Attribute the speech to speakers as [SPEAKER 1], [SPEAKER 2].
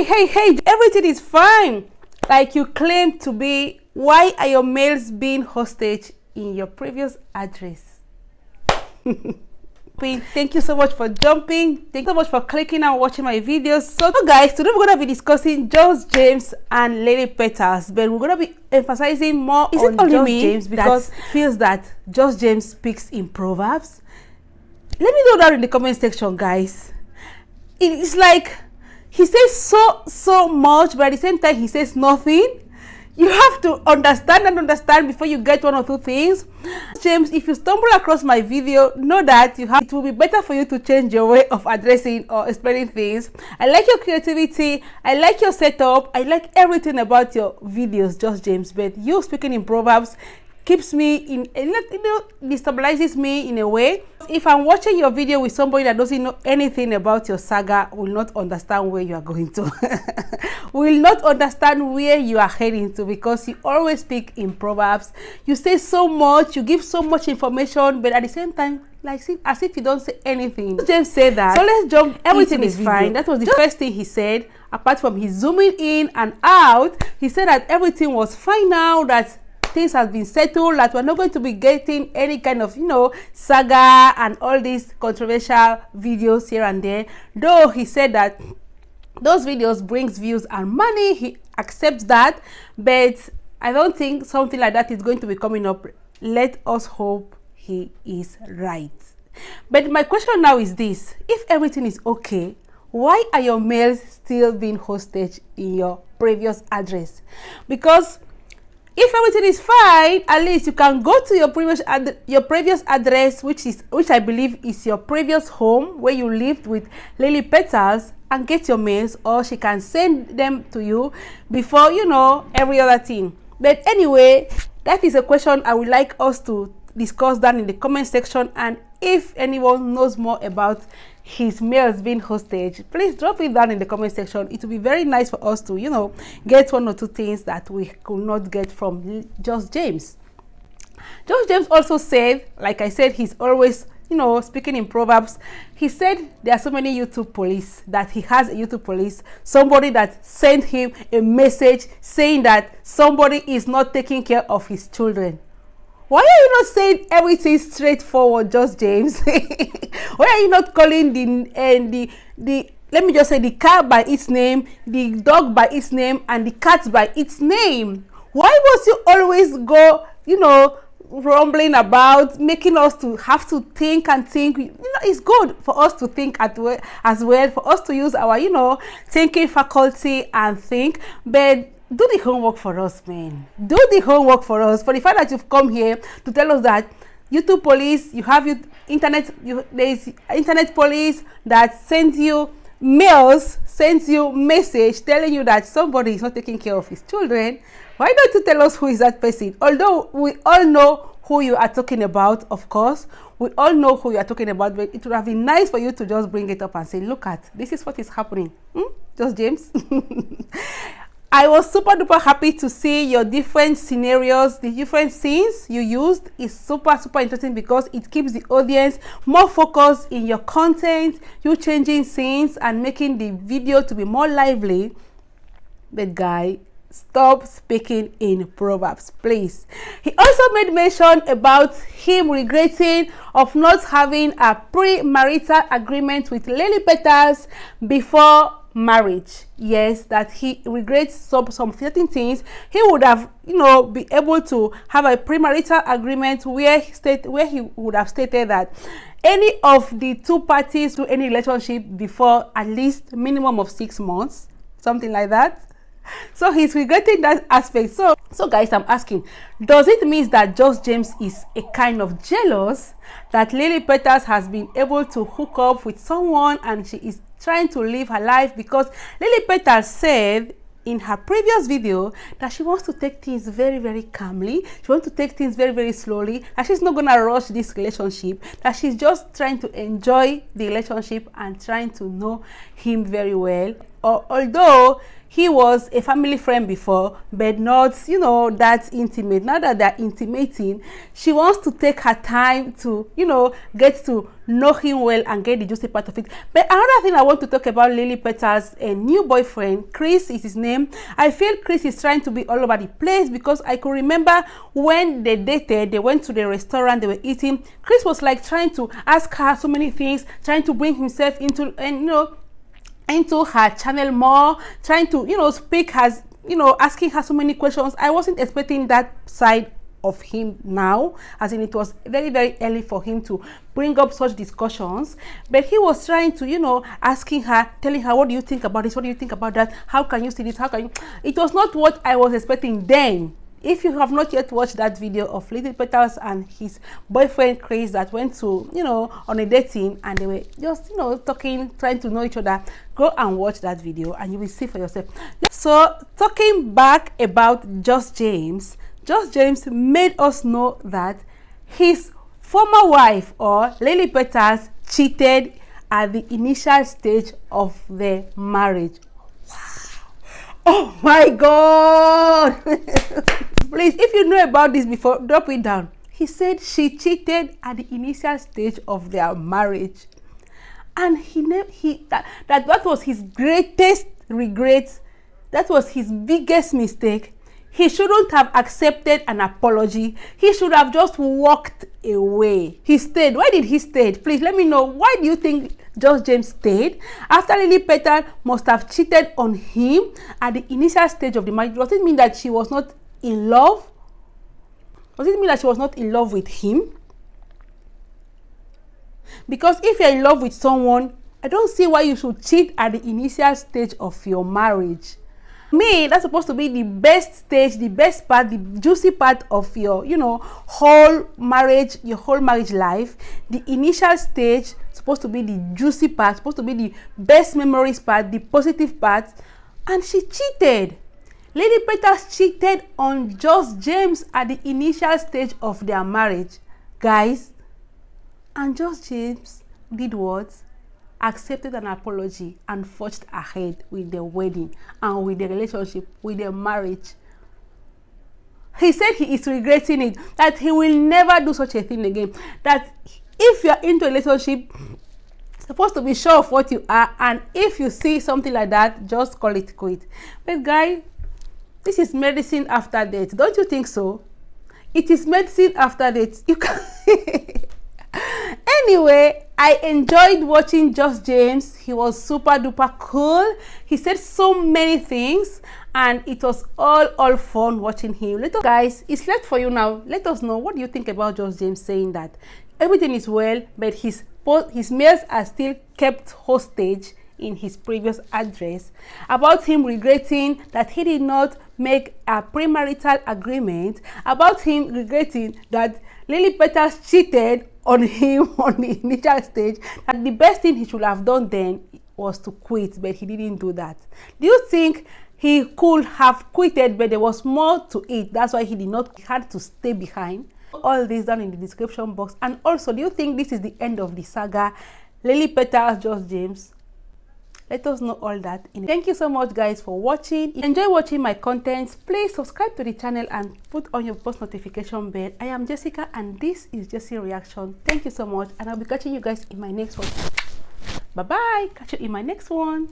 [SPEAKER 1] Hey, everything is fine like you claim to be. Why are your mails being hostage in your previous address? Thank you so much for jumping. Thank you so much for clicking and watching my videos. So guys, today we're going to be discussing Just James and Lady Petals, but we're going to be emphasizing more on Just James because it feels that Just James speaks in proverbs. Let me know that in the comment section, guys. It's like he says so much, but at the same time he says nothing. You have to understand before you get one or two things. James, if you stumble across my video, know that it will be better for you to change your way of addressing or explaining things. I like your creativity, I like your setup, I like everything about your videos, Just James, but you speaking in proverbs keeps me in, destabilizes me in a way. If I'm watching your video with somebody that doesn't know anything about your saga, will not understand where you are going to. Will not understand where you are heading to, because you always speak in proverbs. You say so much, you give so much information, but at the same time, like as if you don't say anything. James said that. So let's jump. Everything is fine. That was the first thing he said. Apart from his zooming in and out, he said that everything was fine now, that things have been settled, that we're not going to be getting any kind of, saga and all these controversial videos here and there. Though he said that those videos brings views and money, he accepts that, but I don't think something like that is going to be coming up. Let us hope he is right. But my question now is this: if everything is okay, why are your mails still being hostage in your previous address? Because if everything is fine, at least you can go to your previous address, which I believe is your previous home where you lived with Lady Petals, and get your mails, or she can send them to you before every other thing. But anyway, that is a question I would like us to discuss down in the comment section. And if anyone knows more about his mails being hostage, please drop it down in the comment section. It will be very nice for us to get one or two things that we could not get from Just James. Just James also said, like I said, he's always speaking in proverbs. He said there are so many YouTube police, that he has a YouTube police, somebody that sent him a message saying that somebody is not taking care of his children. Why are you not saying everything straightforward, Just James? Why are you not calling the let me just say, the car by its name, the dog by its name, and the cat by its name? Why must you always go, rumbling about, making us to have to think and think? It's good for us to think as well, for us to use our, thinking faculty and think, but do the homework for us, man. Do the homework for us. For the fact that you've come here to tell us that YouTube police, there is internet police that sends you mails, sends you message telling you that somebody is not taking care of his children. Why don't you tell us who is that person? Although we all know who you are talking about, of course. We all know who you are talking about, but it would have been nice for you to just bring it up and say, look this is what is happening. Just James. I was super duper happy to see your different scenarios, the different scenes you used. Is super interesting because it keeps the audience more focused in your content, you changing scenes and making the video to be more lively. But guy, stop speaking in proverbs, please. He also made mention about him regretting of not having a premarital agreement with Lady Petals before marriage. Yes, that he regrets some certain things. He would have be able to have a premarital agreement where he would have stated that any of the two parties to any relationship before at least minimum of 6 months, something like that. So he's regretting that aspect. So guys, I'm asking, does it mean that Just James is a kind of jealous that Lady Petals has been able to hook up with someone and she is trying to live her life? Because Lady Petals said in her previous video that she wants to take things very calmly. She wants to take things very slowly, that she's not gonna rush this relationship, that she's just trying to enjoy the relationship and trying to know him very well. Although he was a family friend before, but not that intimate. Now that they're intimating, she wants to take her time to get to know him well and get the juicy part of it. But another thing I want to talk about Lily Petals' new boyfriend, Chris is his name. I feel Chris is trying to be all over the place, because I could remember when they dated, they went to the restaurant, they were eating. Chris was like trying to ask her so many things, trying to bring himself into, and into her channel more, trying to speak, as asking her so many questions. I wasn't expecting that side of him now, as in it was very, very early for him to bring up such discussions. But he was trying to asking her, telling her, what do you think about this, what do you think about that, how can you see this, how can you. It was not what I was expecting then. If you have not yet watched that video of Lily Petals and his boyfriend Chris that went to on a dating, and they were just talking, trying to know each other, go and watch that video and you will see for yourself. So talking back about Just James made us know that his former wife, or Lily Petals, cheated at the initial stage of their marriage. Wow. Oh my God. Please, if you know about this before, drop it down. He said she cheated at the initial stage of their marriage, and that was his greatest regret. That was his biggest mistake. He shouldn't have accepted an apology. He should have just walked away. He stayed. Why did he stay? Please let me know. Why do you think Just James stayed after Lily Petals must have cheated on him at the initial stage of the marriage? Does it mean that she was not in love? Does it mean that she was not in love with him? Because if you're in love with someone, I don't see why you should cheat at the initial stage of your marriage. Me, that's supposed to be the best stage, the best part, the juicy part of your whole marriage, your whole marriage life. The initial stage supposed to be the juicy part, supposed to be the best memories part, the positive part, and she cheated. Lily Petals cheated on Just James at the initial stage of their marriage, guys. And Just James did what? Accepted an apology and forged ahead with the wedding and with the relationship, with the marriage. He said he is regretting it, that he will never do such a thing again. That if you are into a relationship, you're supposed to be sure of what you are, and if you see something like that, just call it quit. But guys, this is medicine after death. Don't you think so? It is medicine after death. You can Anyway, I enjoyed watching Just James. He was super duper cool. He said so many things, and it was all fun watching him. Guys, it's left for you now. Let us know, what do you think about Just James saying that everything is well, but his mails are still kept hostage in his previous address, about him regretting that he did not make a premarital agreement, about him regretting that Lily Petals cheated on him on the initial stage, and the best thing he should have done then was to quit, but he didn't do that. Do you think he could have quitted, but there was more to it? That's why he did not. He had to stay behind. All this down in the description box. And also, do you think this is the end of the saga, Lily Petals, Just James? Let us know all that. Thank you so much, guys, for watching. If you enjoy watching my contents, please subscribe to the channel and put on your post notification bell. I am Jessica, and this is Jessie Reaction. Thank you so much, and I'll be catching you guys in my next one. Bye bye. Catch you in my next one.